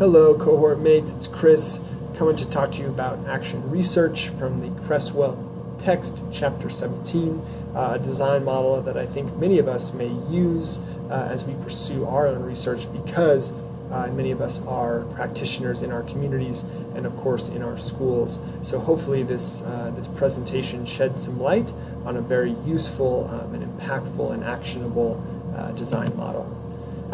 Hello, cohort mates. It's Chris coming to talk to you about action research from the Creswell text, chapter 17, a design model that I think many of us may use as we pursue our own research because many of us are practitioners in our communities and, of course, in our schools. So hopefully this presentation sheds some light on a very useful and impactful and actionable design model.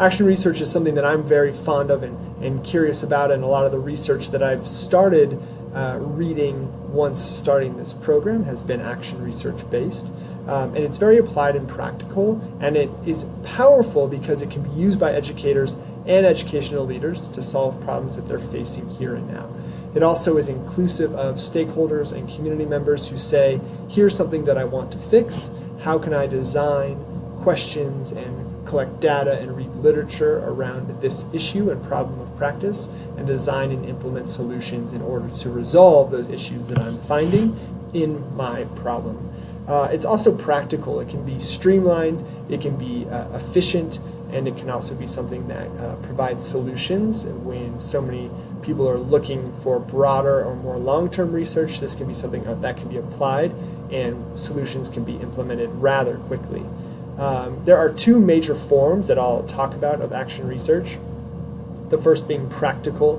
Action research is something that I'm very fond of and curious about, and a lot of the research that I've started reading once starting this program has been action research based. And it's very applied and practical, and it is powerful because it can be used by educators and educational leaders to solve problems that they're facing here and now. It also is inclusive of stakeholders and community members who say, here's something that I want to fix. How can I design questions and collect data and read literature around this issue and problem of practice, and design and implement solutions in order to resolve those issues that I'm finding in my problem. It's also practical. It can be streamlined, it can be efficient, and it can also be something that provides solutions when so many people are looking for broader or more long-term research. This can be something that can be applied, and solutions can be implemented rather quickly. There are two major forms that I'll talk about of action research. The first being practical,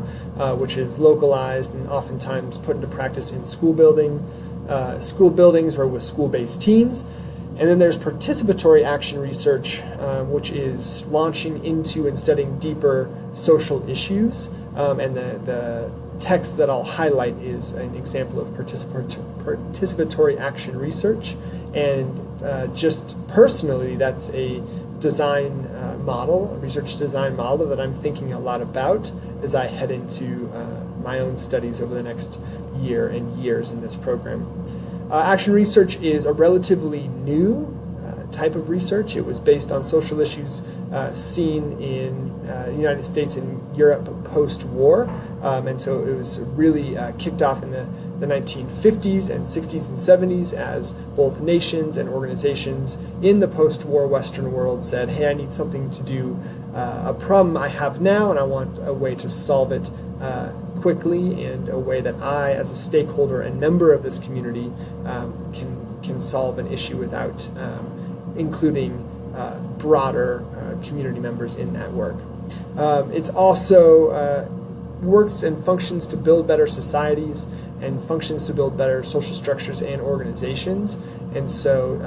which is localized and oftentimes put into practice in school buildings or with school-based teams. And then there's participatory action research, which is launching into and studying deeper social issues. And the text that I'll highlight is an example of participatory action research. And just personally, that's a design model, a research design model that I'm thinking a lot about as I head into my own studies over the next year and years in this program. Action research is a relatively new type of research. It was based on social issues seen in the United States and Europe post-war, and so it was really kicked off in the 1950s and 60s and 70s as both nations and organizations in the post-war Western world said, hey, I need something to do a problem I have now, and I want a way to solve it quickly, and a way that I, as a stakeholder and member of this community, can solve an issue without including broader community members in that work. It's also works and functions to build better societies and functions to build better social structures and organizations. And so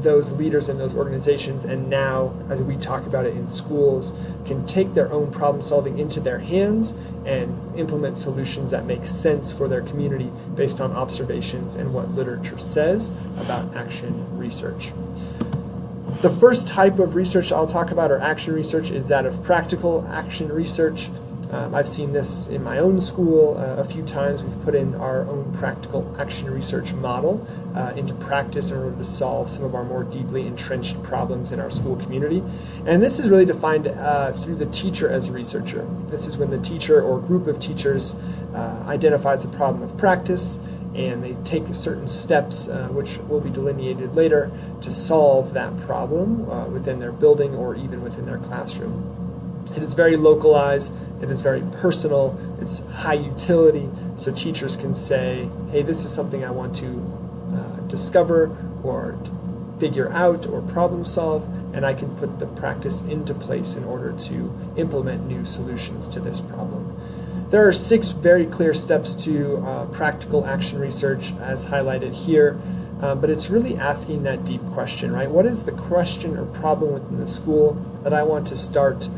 those leaders in those organizations, and now as we talk about it in schools, can take their own problem solving into their hands and implement solutions that make sense for their community based on observations and what literature says about action research. The first type of research I'll talk about, or action research, is that of practical action research. I've seen this in my own school a few times. We've put in our own practical action research model into practice in order to solve some of our more deeply entrenched problems in our school community. And this is really defined through the teacher as a researcher. This is when the teacher or group of teachers identifies a problem of practice, and they take certain steps, which will be delineated later, to solve that problem within their building or even within their classroom. It is very localized, it is very personal, it's high utility, so teachers can say, hey, this is something I want to discover or figure out or problem solve, and I can put the practice into place in order to implement new solutions to this problem. There are 6 very clear steps to practical action research as highlighted here, but it's really asking that deep question, right? What is the question or problem within the school that I want to start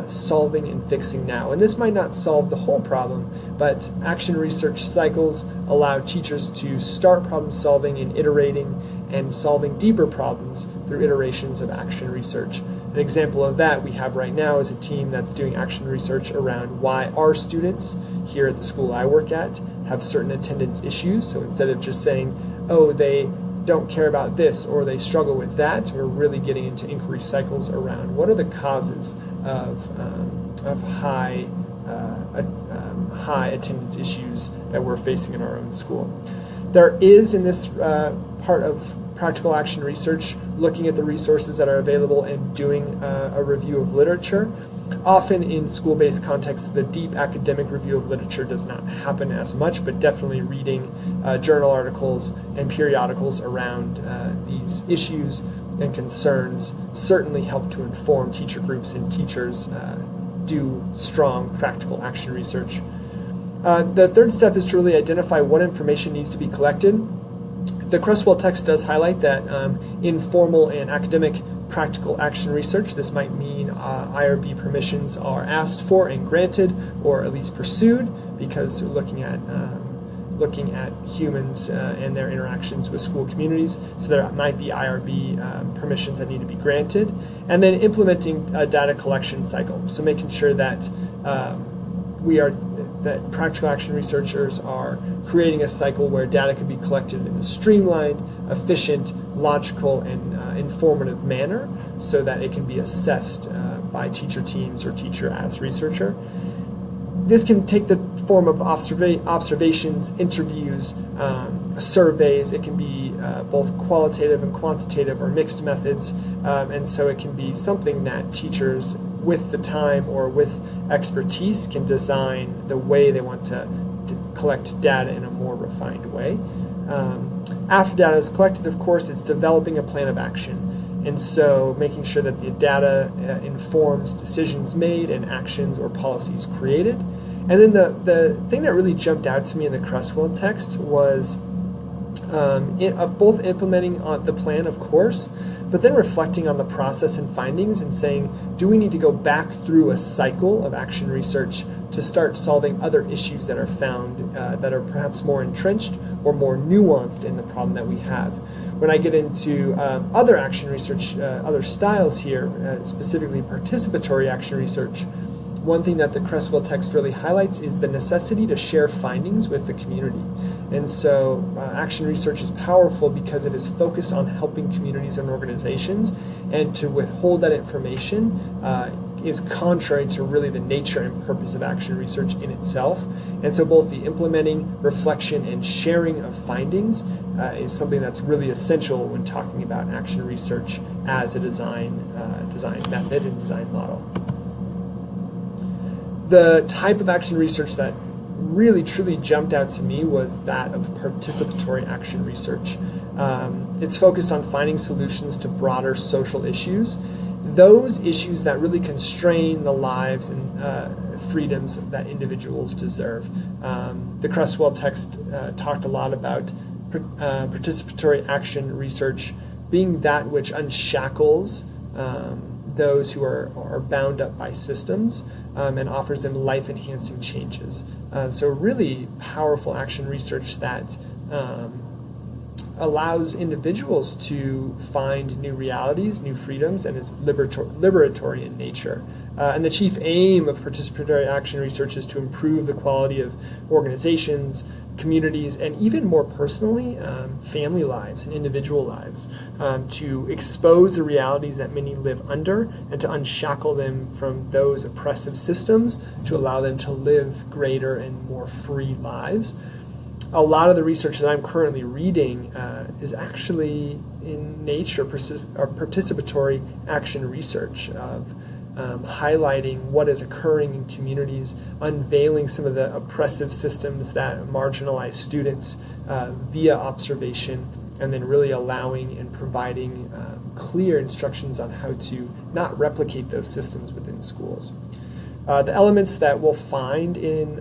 solving and fixing now? And this might not solve the whole problem, but action research cycles allow teachers to start problem solving and iterating and solving deeper problems through iterations of action research. An example of that we have right now is a team that's doing action research around why our students here at the school I work at have certain attendance issues. So instead of just saying, oh, they don't care about this or they struggle with that, we're really getting into inquiry cycles around what are the causes of high attendance issues that we're facing in our own school. There is, in this part of practical action research, looking at the resources that are available and doing a review of literature. Often in school-based contexts, the deep academic review of literature does not happen as much, but definitely reading journal articles and periodicals around these issues and concerns certainly help to inform teacher groups and teachers do strong practical action research. The third step is to really identify what information needs to be collected. The Creswell text does highlight that informal and academic practical action research, this might mean IRB permissions are asked for and granted, or at least pursued, because we're looking at humans and their interactions with school communities. So there might be IRB permissions that need to be granted, and then implementing a data collection cycle. So making sure that that practical action researchers are creating a cycle where data can be collected in a streamlined, efficient, logical, and informative manner so that it can be assessed by teacher teams or teacher as researcher. This can take the form of observations, interviews, surveys. It can be both qualitative and quantitative or mixed methods, and so it can be something that teachers with the time or with expertise can design the way they want to collect data in a more refined way. After data is collected, of course, it's developing a plan of action. And so making sure that the data informs decisions made and actions or policies created. And then the thing that really jumped out to me in the Creswell text was both implementing the plan, of course, but then reflecting on the process and findings and saying, do we need to go back through a cycle of action research to start solving other issues that are found that are perhaps more entrenched or more nuanced in the problem that we have? When I get into other action research, other styles here, specifically participatory action research, one thing that the Creswell text really highlights is the necessity to share findings with the community. And so action research is powerful because it is focused on helping communities and organizations, and to withhold that information is contrary to really the nature and purpose of action research in itself. And so both the implementing, reflection, and sharing of findings is something that's really essential when talking about action research as a design method and design model. The type of action research that really truly jumped out to me was that of participatory action research. It's focused on finding solutions to broader social issues, those issues that really constrain the lives and freedoms that individuals deserve. The Creswell text talked a lot about participatory action research being that which unshackles those who are bound up by systems and offers them life-enhancing changes. So really powerful action research that allows individuals to find new realities, new freedoms, and is liberatory in nature. And the chief aim of participatory action research is to improve the quality of organizations, communities, and even more personally, family lives and individual lives, to expose the realities that many live under and to unshackle them from those oppressive systems to allow them to live greater and more free lives. A lot of the research that I'm currently reading is actually in nature or participatory action research of highlighting what is occurring in communities, unveiling some of the oppressive systems that marginalize students via observation, and then really allowing and providing clear instructions on how to not replicate those systems within schools. The elements that we'll find in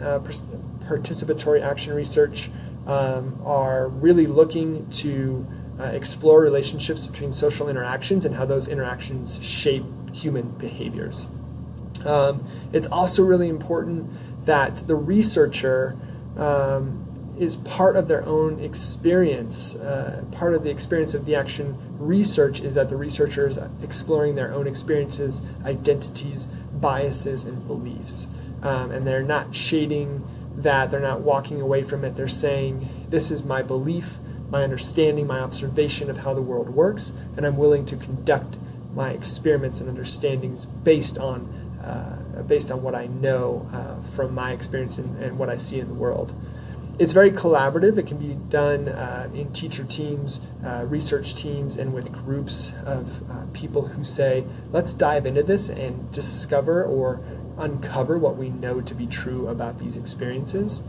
participatory action research are really looking to explore relationships between social interactions and how those interactions shape human behaviors. It's also really important that the researcher is part of their own experience. Part of the experience of the action research is that the researcher is exploring their own experiences, identities, biases, and beliefs. And they're not shading that, they're not walking away from it. They're saying, this is my belief, my understanding, my observation of how the world works, and I'm willing to conduct my experiments and understandings based on what I know from my experience and what I see in the world. It's very collaborative. It can be done in teacher teams, research teams, and with groups of people who say, let's dive into this and discover or uncover what we know to be true about these experiences.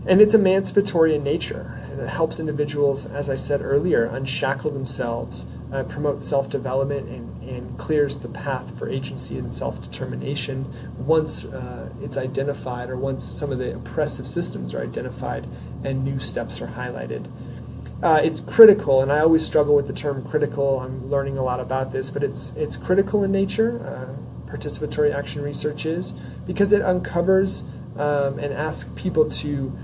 And it's emancipatory in nature, and it helps individuals, as I said earlier, unshackle themselves, promote self-development, and clears the path for agency and self-determination once it's identified, or once some of the oppressive systems are identified and new steps are highlighted. It's critical, and I always struggle with the term critical. I'm learning a lot about this, but it's critical in nature, participatory action research is, because it uncovers and asks people to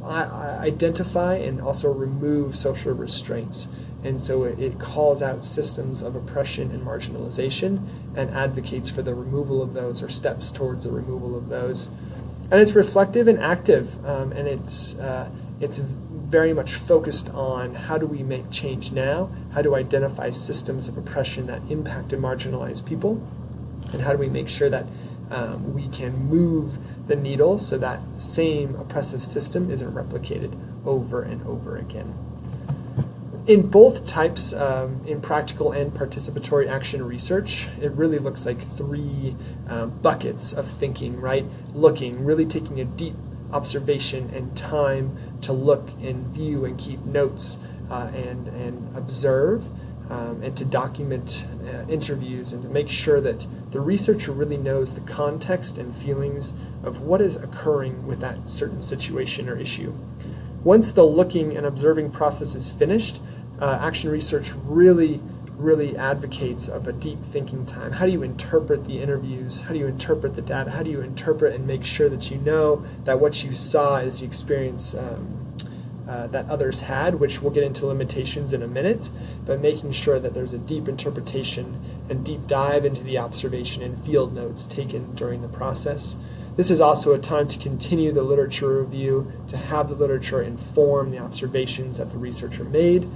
identify and also remove social restraints. And so it calls out systems of oppression and marginalization and advocates for the removal of those, or steps towards the removal of those. And it's reflective and active, and it's very much focused on how do we make change now, how to identify systems of oppression that impact and marginalize people, and how do we make sure that we can move the needle so that same oppressive system isn't replicated over and over again. In both types, in practical and participatory action research, it really looks like three buckets of thinking, right? Looking, really taking a deep observation and time to look and view and keep notes and observe, and to document interviews, and to make sure that the researcher really knows the context and feelings of what is occurring with that certain situation or issue. Once the looking and observing process is finished, action research really advocates of a deep thinking time. How do you interpret the interviews? How do you interpret the data? How do you interpret and make sure that you know that what you saw is the experience that others had, which we'll get into limitations in a minute, but making sure that there's a deep interpretation and deep dive into the observation and field notes taken during the process. This is also a time to continue the literature review, to have the literature inform the observations that the researcher made,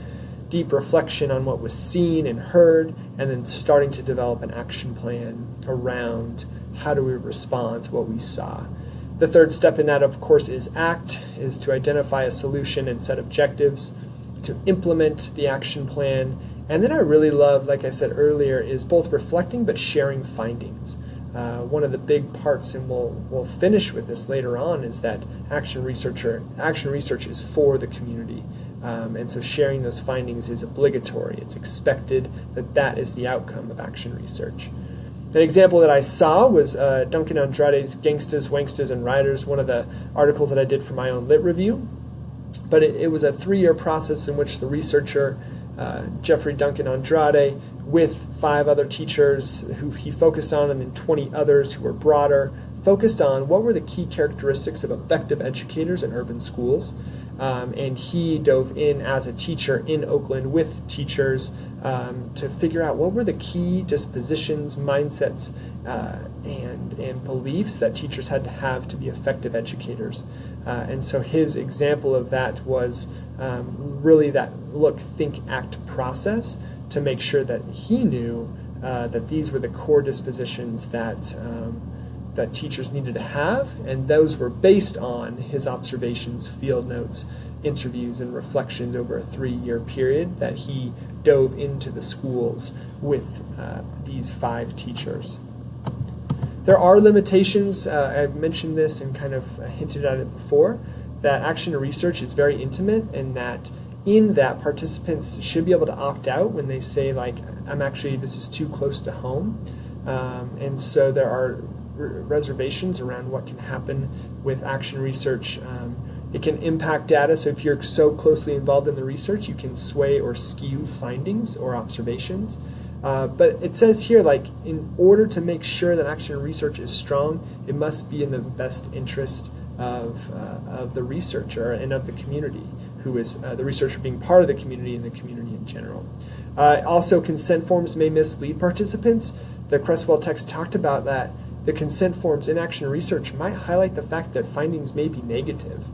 deep reflection on what was seen and heard, and then starting to develop an action plan around how do we respond to what we saw. The third step in that, of course, is to identify a solution and set objectives, to implement the action plan, and then I really love, like I said earlier, is both reflecting but sharing findings. One of the big parts, and we'll finish with this later on, is that action research is for the community. And so sharing those findings is obligatory. It's expected that is the outcome of action research. An example that I saw was Duncan Andrade's Gangstas, Wangstas, and Riders, one of the articles that I did for my own lit review. But it was a 3-year process in which the researcher, Jeffrey Duncan Andrade, with 5 other teachers who he focused on, and then 20 others who were broader, focused on what were the key characteristics of effective educators in urban schools. And he dove in as a teacher in Oakland with teachers to figure out what were the key dispositions, mindsets, and beliefs that teachers had to have to be effective educators. And so his example of that was really that look, think, act process to make sure that he knew that these were the core dispositions that teachers needed to have, and those were based on his observations, field notes, interviews, and reflections over a 3-year period that he dove into the schools with these 5 teachers. There are limitations. I've mentioned this and kind of hinted at it before, that action research is very intimate, and that in that participants should be able to opt out when they say, like, this is too close to home. And so there are reservations around what can happen with action research. It can impact data, so if you're so closely involved in the research, you can sway or skew findings or observations. But it says here, like, in order to make sure that action research is strong, it must be in the best interest of the researcher and of the community, who is the researcher being part of the community and the community in general. Also, consent forms may mislead participants. The Creswell text talked about that. The consent forms in action research might highlight the fact that findings may be negative,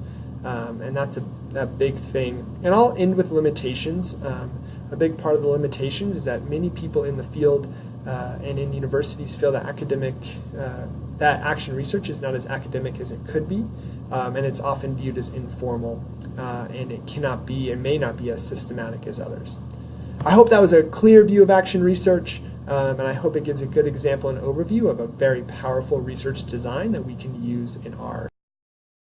and that's a big thing. And I'll end with limitations. A big part of the limitations is that many people in the field and in universities feel that that action research is not as academic as it could be, and it's often viewed as informal, and it cannot be and may not be as systematic as others. I hope that was a clear view of action research, and I hope it gives a good example and overview of a very powerful research design that we can use in our